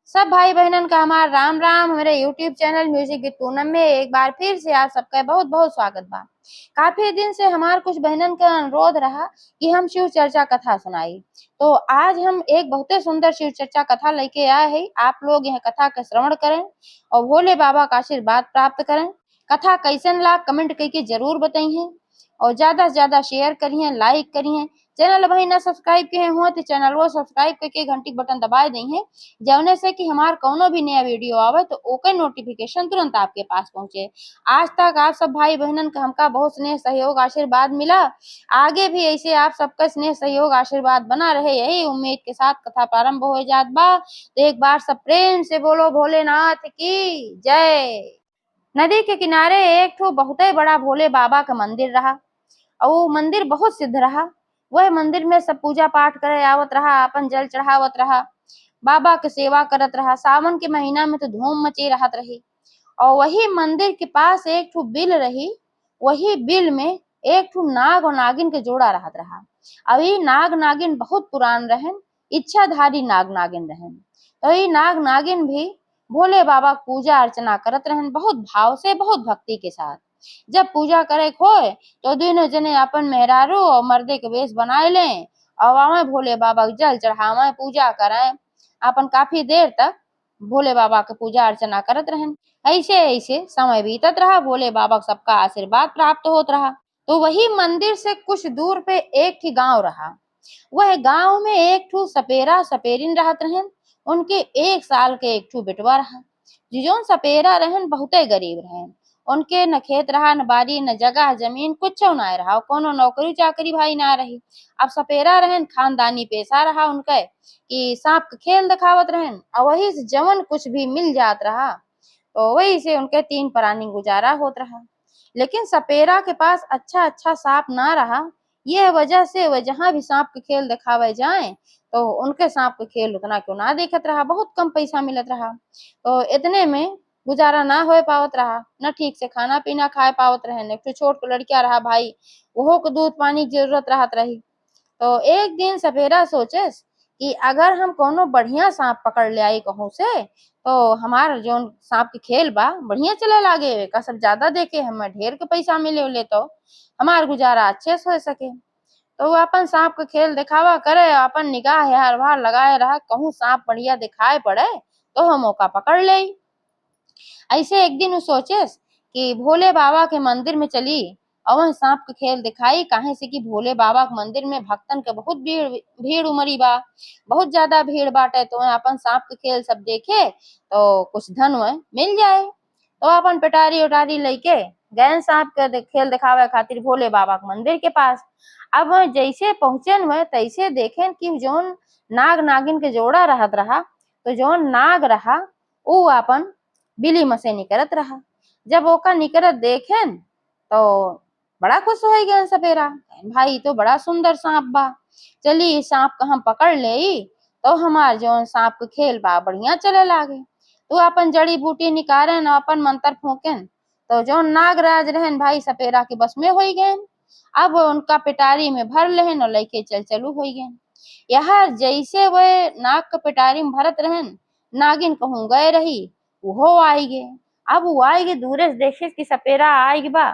सब भाई बहनन का हमार राम राम। हमारे यूट्यूब चैनल म्यूजिक की पूनम में एक बार फिर से आप सबका बहुत बहुत स्वागत बा। काफी दिन से हमार कुछ बहनन का अनुरोध रहा कि हम शिव चर्चा कथा सुनाई, तो आज हम एक बहुत सुंदर शिव चर्चा कथा लेके आए हैं। आप लोग यह कथा का श्रवण करें और भोले बाबा का आशीर्वाद प्राप्त करें। कथा कैसन ला कमेंट करके जरूर बताइए और ज्यादा से ज्यादा शेयर करिए, लाइक करिए। चैनल भाई ना सब्सक्राइब किए हो तो चैनल वो सब्सक्राइब करके घंटी बटन दबा दें, जवने से कि हमार कोनो भी नया वीडियो आवे तो ओके नोटिफिकेशन तुरंत आपके पास पहुंचे। आज तक आप सब भाई बहनन का हमका बहुत स्नेह सहयोग आशीर्वाद मिला। आगे भी ऐसे आप सबका स्नेह सहयोग आशीर्वाद बना रहे, यही उम्मीद के साथ कथा प्रारंभ हो जात बा। तो एक बार सब प्रेम से बोलो भोलेनाथ की जय। नदी के किनारे एक ठो बहुत ही बड़ा भोले बाबा का मंदिर रहा और वो मंदिर बहुत सिद्ध रहा। वह मंदिर में सब पूजा पाठ करे आवत रहा, अपन जल चढ़ावत रहा, बाबा के सेवा करत रहा। सावन के महीना में तो धूम मची रहत रही। और वही मंदिर के पास एक ठो बिल रही। वही बिल में एक ठो नाग और नागिन के जोड़ा रहत रहा। अभी नाग नागिन बहुत पुरान रहन, इच्छाधारी नाग नागिन रहन। तो ये नाग नागिन भी भोले बाबा की पूजा अर्चना करत रहन, बहुत भाव से, बहुत भक्ति के साथ। जब पूजा करे होए तो दोनों जने अपन मेहरारू और मर्दे के वेश बनाए लें और आवे भोले बाबा के जल चढ़ावे, पूजा करें। अपन काफी देर तक भोले बाबा के पूजा अर्चना करत रहन। ऐसे ऐसे समय बीतत रहा, भोले बाबा को सबका आशीर्वाद प्राप्त होत रहा। तो वही मंदिर से कुछ दूर पे एक ही गांव रहा। वह गांव में एक ठू सपेरा सपेरिन रहत रहन। उनके 1 साल के एक ठू बेटवा रहा। जिजोन सपेरा रहन बहुते गरीब रहन। उनके न खेत रहा, न बाड़ी, न जगह जमीन, कुछ ना रहा। कोनो नौकरी चाकरी भाई ना रही। अब सपेरा रहन, खानदानी पेशा रहा उनके कि सांप के खेल दिखावत रहन और वही से जवन कुछ भी मिल जात रहा तो वही से उनके 3 प्राणी गुजारा होत रहा। लेकिन सपेरा के पास अच्छा अच्छा सांप ना रहा। यह वजह से वह जहां भी सांप के खेल दिखावे जाए तो उनके सांप के खेल उतना क्यों ना देखत रहा, बहुत कम पैसा मिलत रहा। तो इतने में गुजारा ना हो पावत रहा, न ठीक से खाना पीना खाए पावत रहे। एक छोट लड़किया रहा भाई, वो को दूध पानी की जरूरत रहत रही। तो एक दिन सपेरा सोचे कि अगर हम कोनो बढ़िया सांप पकड़ ले आई कहूं से तो हमार जो सांप के खेल बा बढ़िया चले लागे, का सब ज्यादा देके हमें ढेर के पैसा मिले ले तो हमार गुजारा अच्छे से हो सके। तो वो अपन सांप के खेल दिखावा करे, अपन निगाह हर बार लगाए रहा, कहूं सांप बढ़िया दिखाए पड़े तो हम मौका पकड़ ले। ऐसे एक दिन वो सोचे कि भोले बाबा के मंदिर में चली और वह सांप के खेल दिखाई। काहे से कि भोले बाबा के मंदिर में भक्तन के बहुत भीड़ भीड़ उमरी बा, बहुत ज्यादा भीड़ बाटे। तो वह अपन सांप के खेल सब देखे तो कुछ धन वह मिल जाए। तो अपन पिटारी उटारी लेके गए सांप के खेल दिखावे खातिर भोले बाबा के मंदिर के पास। अब वह जैसे पहुंचे वह तैसे देखे कि जोन नाग नागिन के जोड़ा रहत रहा, तो जोन नाग रहा वो अपन बिली में से निकलत रहा। जब ओका निकलत देखेन तो बड़ा खुश हो गया सपेरा, भाई तो बड़ा सुंदर सांप बा, चली सांप का हम पकड़ ले तो हमार जो सांप के खेल बा बढ़िया चले लागे। तो अपन जड़ी बूटी निकालन अपन मंत्र फूकेन तो जो नागराज रहन भाई सपेरा के बस में हो गए। अब उनका पिटारी में भर लेहन और लेके चल चलू हो गए। यह जैसे वह नाग के पिटारी में भरत रहन, नागिन कहूँ गए रही वो आई गे। अब वो आई गे दूरे से देखे कि सपेरा आई बा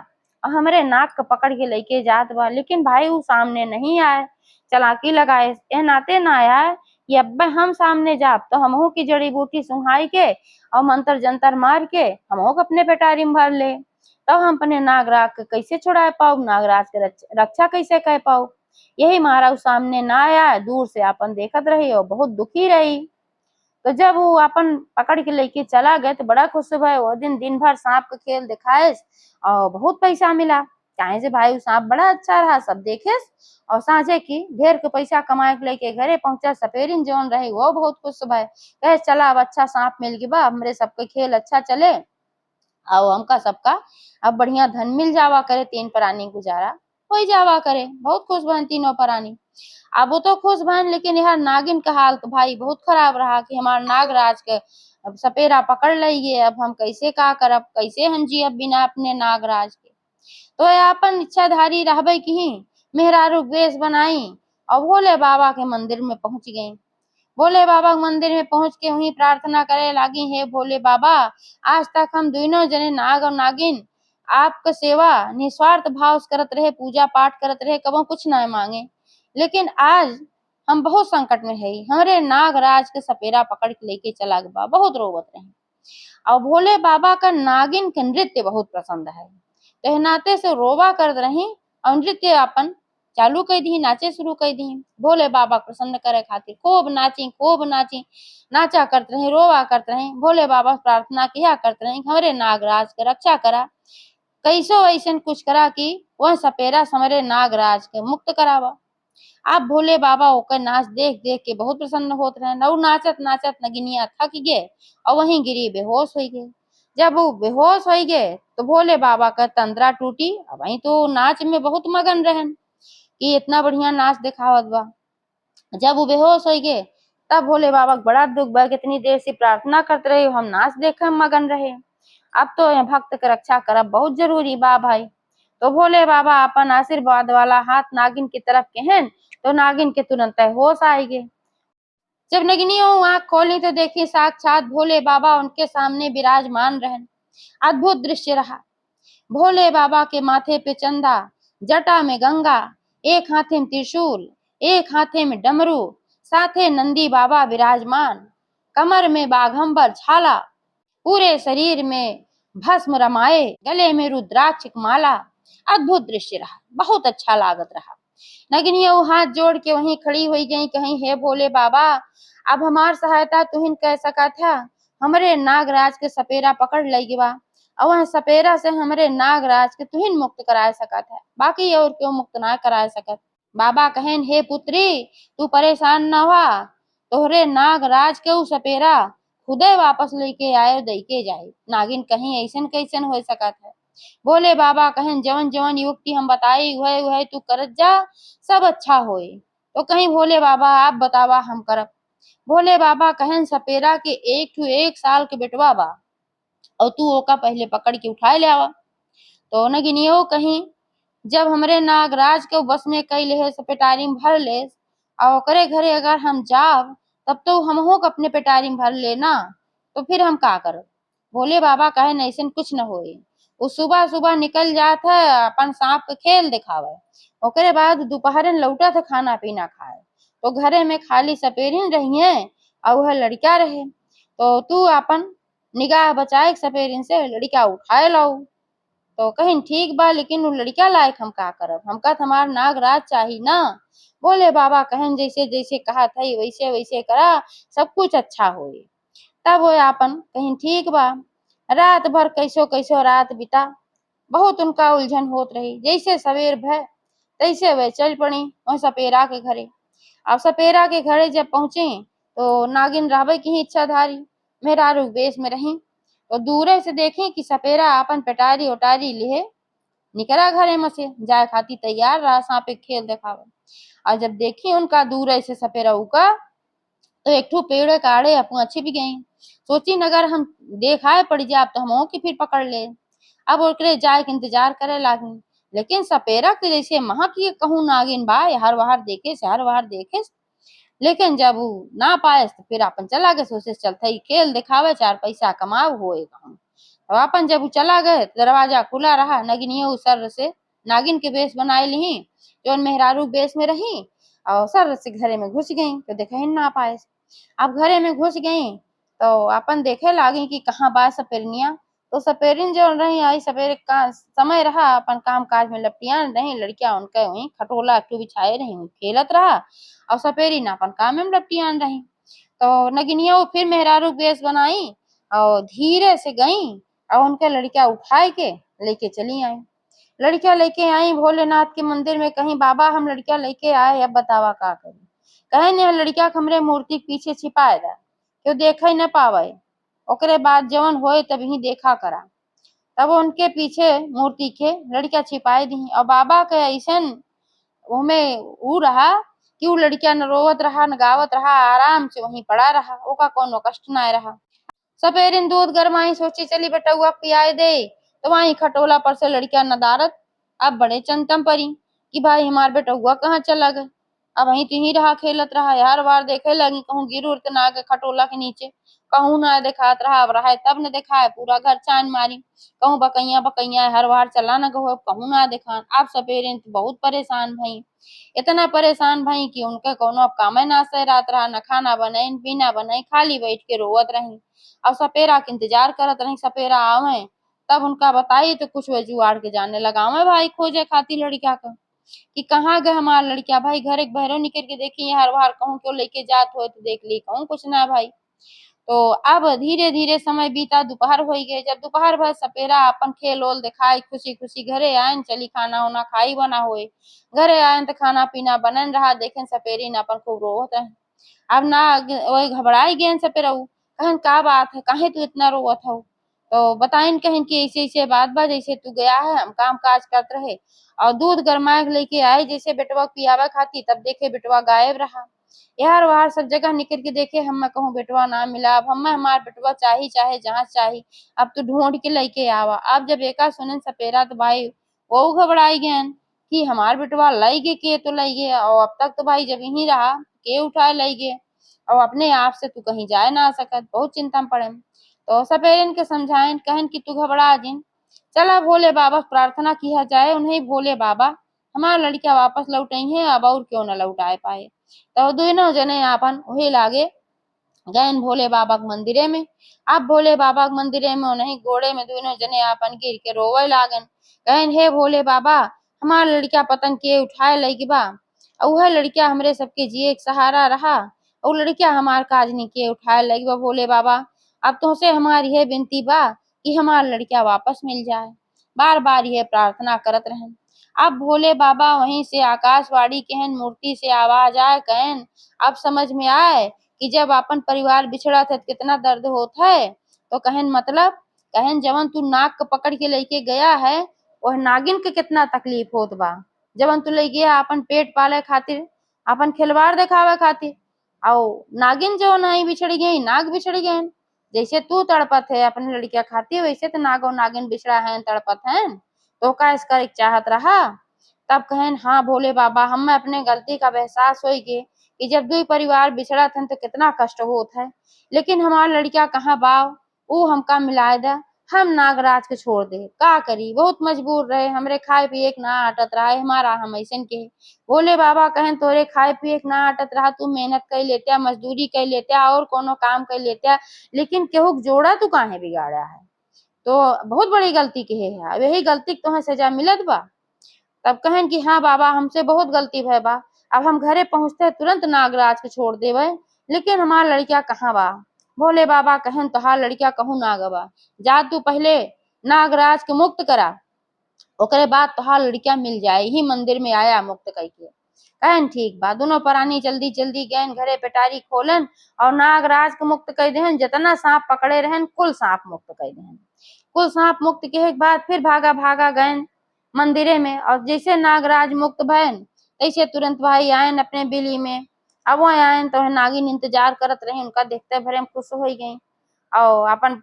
और हमरे नाक को पकड़ के लेके जात बा, लेकिन भाई वो सामने नहीं आए। चालाकी लगाए ए नाते ना आया कि अब हम सामने जाब तो हमहू की जड़ी बूटी सुहाई के और मंत्र जंतर मार के हमहू अपने पेटारी में भर ले। तो हम अपने नागराज के कैसे छुड़ा पाऊ, नागराज के रक्षा कैसे कह पाऊ। यही महाराज सामने ना आया, दूर से अपन देखत रही और बहुत दुखी रही। तो जब वो अपन पकड़ के लेके चला गया तो बड़ा खुश हुआ। वो दिन दिन भर सांप का खेल दिखाए और बहुत पैसा मिला। चाहे से भाई सांप बड़ा अच्छा रहा, सब देखे और साझे की ढेर के पैसा कमाए के लेके घरे पहुंचा। सपेरिन जोन रही वो बहुत खुश हुआ, कहे चला अब अच्छा सांप मिल गया, हमरे सबके खेल अच्छा चले और हमका सबका अब बढ़िया धन मिल जावा करे, 3 प्राणी गुजारा हो जावा करे। बहुत खुश बहन तीनों प्राणी। अब वो तो खुश बहन, लेकिन यार नागिन का हाल तो भाई बहुत खराब रहा कि हमार नागराज के अब सपेरा पकड़ लिये। अब हम कैसे का करब, कैसे हम जियब बिना अपने नागराज के। तो अपन इच्छाधारी रहबे की मेहरारू वेश बनाई और भोले बाबा के मंदिर में पहुंच गई। भोले बाबा के मंदिर में पहुंच के वहीं प्रार्थना करे लागी, हे भोले बाबा, आज तक हम दोनों जने नाग और नागिन आपका सेवा निस्वार्थ भाव से करत रहे, पूजा पाठ करत रहे, कबो कुछ ना मांगे, लेकिन आज हम बहुत संकट में है, हमारे नागराज के सपेरा पकड़ के लेके चला गया, बहुत रोवत रहे। और भोले बाबा का नागिन के नृत्य बहुत पसंद है, तहनाते से रोवा कर रही और नृत्य अपन चालू कर दी, नाचे शुरू कर दी। भोले बाबा प्रसन्न करे खातिर खूब नाची, नाचा करते रहे, रोवा करते रहे। भोले बाबा प्रार्थना किया करते रहे, हमारे नागराज के रक्षा करा, कैसो ऐसा कुछ करा कि वह सपेरा समरे नागराज के मुक्त करावा। आप भोले बाबा ओकर नाच देख देख के बहुत प्रसन्न होत रहे। नौ नाचत नाचत नगिनिया थक गए और वहीं गिरी बेहोश हो गए। जब वो बेहोश हो गए तो भोले बाबा का तंद्रा टूटी, और वहीं तो नाच में बहुत मगन रहन कि इतना बढ़िया नाच दिखावत बा। जब वो बेहोश हो गए तब भोले बाबा को बड़ा दुख बा, कितनी देर से प्रार्थना करते रहे, हम नाच देखे मगन रहे, अब तो भक्त के रक्षा करब बहुत जरूरी बा भाई। तो भोले बाबा अपन आशीर्वाद वाला हाथ नागिन की तरफ कहन तो नागिन के तुरंत होश आए गए। जब नगिनियों आंख खोली तो देखी साक्षात भोले बाबा उनके सामने विराजमान रहन। अद्भुत दृश्य रहा। भोले बाबा के माथे पे चंदा, जटा में गंगा, एक हाथे में त्रिशूल, एक हाथे में डमरू, साथे नंदी बाबा विराजमान, कमर में बाघंबर छाला, पूरे शरीर में भस्म रमाए, गले में रुद्राक्ष माला। अद्भुत दृश्य रहा, बहुत अच्छा लागत रहा। नगिनिया हाथ जोड़ के वहीं खड़ी हुई गई, कहीं हे भोले बाबा, अब हमार सहायता तुहिन कह सका था, हमरे नागराज के सपेरा पकड़ लगी बा और वह सपेरा से हमरे नागराज के तुहिन मुक्त कराए सका था, बाकी और क्यों मुक्त ना कराए सकत। बाबा कहन, हे पुत्री, तू परेशान न हुआ, तोहरे नागराज के उ सपेरा खुदे वापस लेके आए दई के जाए। नागिन कहीं ऐसन कैसन हो सकत है। भोले बाबा कहन, जवन जवन युक्ति हम बताई वह वह तू करत जा, सब अच्छा होए। तो कहीं भोले बाबा आप बतावा हम करब। भोले बाबा कहन, सपेरा के एक साल के बेटवा बा और तू ओका पहले पकड़ के उठाए ले आवा। तो नगिनियो कहीं जब हमरे नागराज के बस में कई ले पेटारी में भर ले और ओकरे घरे अगर हम जाब तब तो हमहो के अपने पेटारी में भर लेना, तो फिर हम का करब। भोले बाबा कहे ऐसन कुछ न होए। वो सुबह सुबह निकल जात है अपन सांप के खेल दिखावे, ओकरे बाद दोपहर लौटत है खाना पीना खाए। तो घरे में खाली सपेरिन रही है और वह लड़का रहे, तो तू अपन निगाह बचाए सपेरिन से लड़का उठाए लाऊ। तो कहीं ठीक बा, लेकिन वो लड़का लायक हम का करब, हमका हमार नागराज चाहिए ना। बोले बाबा कहन, जैसे जैसे कहा था वैसे वैसे करा, सब कुछ अच्छा होए। तब वो आपन कहीं ठीक बा। रात भर कैसो कैसो रात बिता, बहुत उनका उलझन होत रही। जैसे सवेर भय तैसे वे चल पड़ी वह सपेरा के घरे। अब सपेरा के घरे जब पहुंचे तो नागिन रावे की ही इच्छाधारी मेहरारू वेश में रही, तो दूरे से देखे कि सपेरा अपन पेटारी ओटारी लिए निकला घरे में से जाए खाती तैयार रहा सांपे खेल दिखावे। और जब देखी उनका दूर से सपेरा उका तो एक ठो पेड़ काढ़े अपू छिप गई। सोची अगर हम देखाए पड़ जाए तो हम की फिर पकड़ ले। अब ओकरे जाए के इंतजार करे लागी, लेकिन सपेरा के जैसे महक ये कहूँ नागिन बा हर बाहर देखे से हर बाहर देखे से। लेकिन जब वो ना पाए तो फिर अपन चला गए, सोचे चलते ही खेल दिखावे चार पैसा कमाओ होए कहूँ। अब अपन जब वो चला गए दरवाजा खुला रहा, नगिनिया सर से नागिन के बेस बनाए ली जो मेहरारू बेस में रही और सर से घरे में घुस गई तो देखे ना पाए। अब घरे में घुस गई तो अपन देखे लागी कि कहाँ बा सपेरनिया। तो सपेरिन जो रही आई सपेरे का समय रहा अपन काम काज में लपटियान रही, लड़कियां उनके वही खटोला एक बिछाए रही खेलत रहा और सपेरिन अपन काम में लपटियान रही। तो नगिनिया वो फिर मेहरारू बेस बनाई और धीरे से गई और उनके लड़कियां उठाए के लेके चली आई। लड़कियां लेके आई भोलेनाथ के मंदिर में, कहीं बाबा हम लड़कियां लेके आए, अब बतावा का करी। कहे ने लड़किया हमरे मूर्ति के पीछे छिपाए दा, क्यों देखे न पावे, ओकरे बाद जवन होए तभी देखा करा। तब उनके पीछे मूर्ति के लड़कियां छिपाए दी और बाबा के ऐसन उमें ऊ रहा कि वो लड़कियां न रोवत रहा न गावत रहा, आराम से वहीं पड़ा रहा, ओका कोनो कष्ट ना रहा। सपेरिन दूध गरमाई, सोची चली बेटा हुआ पियाए दे, तो वहीं खटोला पर से लड़कियां नदारत अब बड़े चंतम परी कि भाई हमार बेटा हुआ कहाँ चला गए। अब वहीं तिही रहा खेलत रहा, हर बार देखे लगी कहूँ गिर उर त ना के खटोला के नीचे, कहूँ ना देखात रहा, अब रहा तब न देखाए, पूरा घर छान मारी, कहूँ बकैया बकैया हर बार चला न गो, कहूँ ना देखान। आप सपेरे बहुत परेशान भई, इतना परेशान भई कि उनके कोनो अब कामे ना सह रात रहा, न खाना बनाई पीना बनाई, खाली बैठ के रोवत रही। अब सपेरा के इंतजार करत रही सपेरा आवे, तब उनका बताई तो कुछ वे जुआड़ के जाने लगावे भाई खोजे खाती लड़किया का, कि कहाँ गए हमार लड़किया, भाई घर एक बहरों निकल के देखी हर बार कहूँ क्यों लेके जात हो, तो देख ली कहूँ कुछ ना भाई। तो अब धीरे धीरे समय बीता, दोपहर हो गए, जब दोपहर भर सपेरा अपन खेल ओल दिखाई खुशी खुशी घरे आयन, चली खाना उना खाई बना हुए, घरे आयन तो खाना पीना बनन रहा, देखें सपेरी न अपन खूब रोवत है। अब ना वही घबराई गए सपेरा, कहन का बात है, काहे तू इतना रोवत हो, तो बताइन कहन कि ऐसे ऐसे बात बा, जैसे तू गया है हम काम काज करते रहे और दूध गरमाए लेके आए जैसे बेटवा पियावा खाती, तब देखे बेटवा गायब रहा। यार वार सब जगह निकल के देखे, हम कहूँ बेटवा ना मिला, अब हम हमार बेटवा चाही चाहे जहाँ चाही, अब तू ढूंढ के लेके आवा। अब जब एका सुनन सपेरा तो भाई वो घबराई गए कि हमार बेटवा लाई गे के तो लाई गे, और अब तक तो भाई जब यहीं रहा के उठाए लाई गे, और अपने आप से तू कहीं जाए ना सकत, बहुत चिंता में पड़े। तो सपेरन के समझाएं कहन कि तू घबरा जिन, चला भोले बाबा प्रार्थना किया जाए, उन्हें भोले बाबा हमार लड़किया वापस लौटई है, अब और क्यों न लौटाए पाए। तो दोनों जने आपन वही लागे गए भोले बाबा के मंदिरे में। अब भोले बाबा के मंदिरे में उन्हें गोड़े में दोनों जने आपन गिर के रोवे लागन, कहन हे भोले बाबा हमार लड़किया पतन के उठाए लगी बा, और वह लड़किया हमरे सबके जिए एक सहारा रहा, और लड़किया हमार काज नहीं के उठाए लगी बा भोले बाबा, अब तुमसे हमारी यह विनती बा कि हमार लड़किया वापस मिल जाए। बार बार यह प्रार्थना करत रहें। अब भोले बाबा वहीं से आकाशवाणी कहन मूर्ति से आवाज आए, कहन अब समझ में आए कि जब अपन परिवार बिछड़ा था कितना दर्द होता है। तो कहन मतलब, कहन जवन तू नाक के पकड़ के लेके गया है वह नागिन के कितना तकलीफ होत बा, जवन तू ले गया अपन पेट पाले खातिर, अपन खिलवाड़ दिखावे खातिर, और नागिन जो नहीं बिछड़ गई नाग बिछड़ गए, जैसे तू तड़पत है अपनी लड़किया खाती वैसे तो नागो नागिन बिछड़ा है तड़पत है, तो का इसका एक चाहत रहा। तब कहन हाँ भोले बाबा हम अपने गलती का एहसास हो गए कि जब दो परिवार बिछड़ा था तो कितना कष्ट होता है, लेकिन हमार लड़किया कहाँ बाव वो हमका मिलाए दा, हम नागराज के छोड़ दे का करी, बहुत मजबूर रहे, हमरे खाए पिए के ना आटत रहा है हमारा, हम ऐसन के भोले बाबा कहन तोरे खाए पिए के ना आटत रहा, तू मेहनत कर लेते मजदूरी कर लेते और कोनो काम कर लेते, लेकिन केहू जोड़ा तू काहे बिगाड़ा है, तो बहुत बड़ी गलती के है, यही गलती तुम्हें सजा मिलत बा। तब कहन कि हाँ बाबा हमसे बहुत गलती भय बा, अब हम घरे पहुँचते तुरंत नागराज के छोड़ देवे, लेकिन हमार लड़किया कहाँ बा। भोले बाबा कहन तोहार लड़किया कहूँ ना गवा, जा तू पहले नागराज के मुक्त करा, ओकरे बाद तोहार लड़किया मिल जाए, ही मंदिर में आया मुक्त करके। कहन ठीक बा, दोनों प्राणी जल्दी जल्दी गए घरे पेटारी खोलन और नागराज के मुक्त कर देहन, जितना सांप पकड़े रहन कुल सांप मुक्त कर देहन। कुल सांप मुक्त के बाद फिर भागा भागा गए मंदिरे में, और जैसे नागराज मुक्त भयन तैसे तुरंत भाई आयन अपने बिली में। अब वो आयन तो नागिन इंतजार करत रहे, उनका देखते भरे हम खुश हो गई, और अपन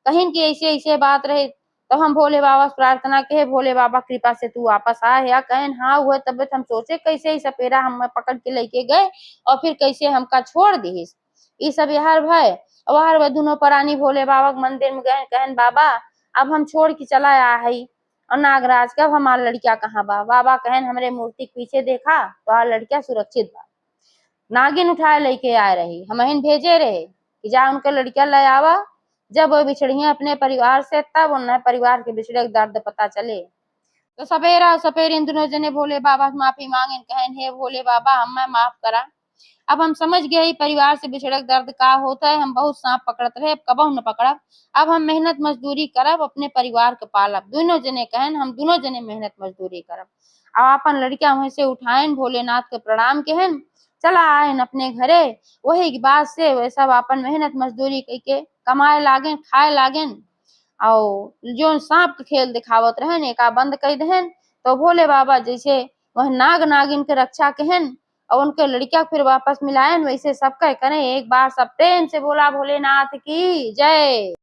कहीं की ऐसे ऐसे बात रहे, तो हम भोले बाबा से प्रार्थना के भोले बाबा कृपा से तू वापस आए, या कहन हाँ हुए तबियत हम सोचे कैसे ही सपेरा हम पकड़ के लेके गए और फिर कैसे हमका छोड़ दी, ये सब यार भय। और वह दोनों प्राणी भोले बाबा के मंदिर में गए, कहन बाबा अब हम छोड़ के चला आ है, और नागराज कब हमार लड़किया कहाँ बा, बाबा कहन हमरे मूर्ति के पीछे देखा तो हमार लड़किया सुरक्षित बा, नागिन उठाए लेके आए रही, हम भेजे रहे कि जा उनके लड़किया ले आवा, जब वो बिछड़िया अपने परिवार से तब उन्हें परिवार के बिछड़े दर्द पता चले। तो सपेरा सपेर इन दोनों जने भोले बाबा से माफी मांगे, कहन हे भोले बाबा हमें माफ करा, अब हम समझ गए परिवार से बिछड़क दर्द का होता है, हम बहुत सांप पकड़त रहे अब कबहू न पकड़ब, अब हम मेहनत मजदूरी करब अपने परिवार के पालब, दोनों जने कहन हम दोनों जने मेहनत मजदूरी करब। अब अपन लड़किया वहीं से उठाएन भोलेनाथ के प्रणाम कहन चला आयन अपने घरे, वही के बाद से वे सब अपन मेहनत मजदूरी करके कमाए लागेन खाए लागेन, और जो सांप के खेल दिखावत रहन एका बंद कर दहन। तो भोले बाबा जैसे वह नाग नागिन के रक्षा कहन और उनके लड़किया फिर वापस मिलायन, वैसे सबका करें एक बार सब प्रेम से बोला भोलेनाथ की जय।